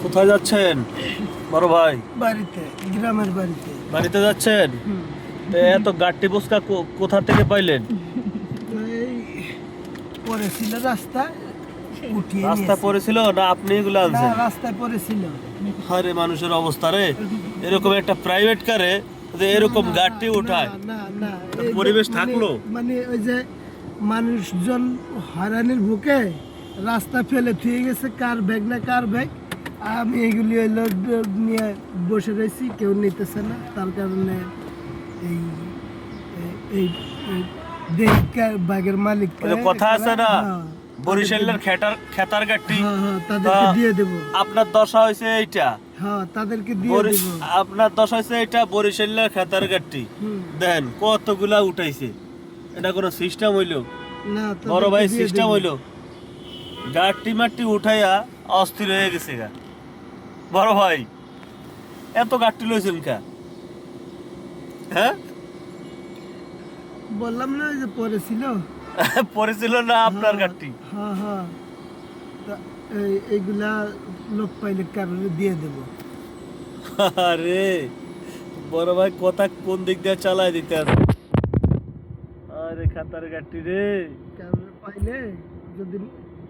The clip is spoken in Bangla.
কোথায় যাচ্ছেন বড় ভাই? বাড়িতে, গ্রামের বাড়িতে। বাড়িতে যাচ্ছেন? তো এত গাট্টি বুসকা কোথা থেকে পাইলেন? এই পড়েছিল রাস্তায়, উঠিয়ে রাস্তা নিয়েছি। পড়েছিল না আপনি এগুলো না, আনছেন? রাস্তায় পড়েছিল। আরে মানুষের অবস্থা রে, এরকম একটা প্রাইভেট কারে যে এরকম না, গাট্টি উঠায়, না না তো এই পরিবেশ মানে- থাকলো? মানে ওই যে মানুষজন হয়রানির বুকে রাস্তা ফেলে থুয়ে গেছে, কার ব্যাগ না কার ব্যাগ। আমি এগুলি হইলো নিয়ে বসে রয়েছি, কেউ নিতেছে না, তার কারণে এই এই এই ব্যাগের মালিক ওই যে কথা আছে না, বরিশালের খেতার গাট্টি, তাদেরকে দিয়ে দেবো। আপনার দশা হয়েছে এইটা। হ্যাঁ, তাদেরকে দিয়ে দেবো। আপনার দশা হয়েছে এইটা, বরিশালের খেতার গাট্টি। হুম। দেন কতগুলা উঠাইছে, এটা কোনো সিস্টেম হইলো? না, বড় ভাই তাদেরকে দিয়ে সিস্টেম দেবো। হইলো? গাট্টি মাটি উঠাইয়া অস্থির হয়ে গেছে গা। বড় ভাই এত গাট্টি লইছেন কা? হ্যাঁ বললাম না ওই যে পড়েছিল। পড়েছিল না আপনার গাট্টি? হ্যাঁ হ্যাঁ, তা এইগুলা লোক পাইলে কারণে দিয়ে দেবো। আরে বড় ভাই কথা কোন দিক দিয়ে চালায় দিতে আছে? আরে খাতার গাট্টি রে। কারণে পাইলে যদি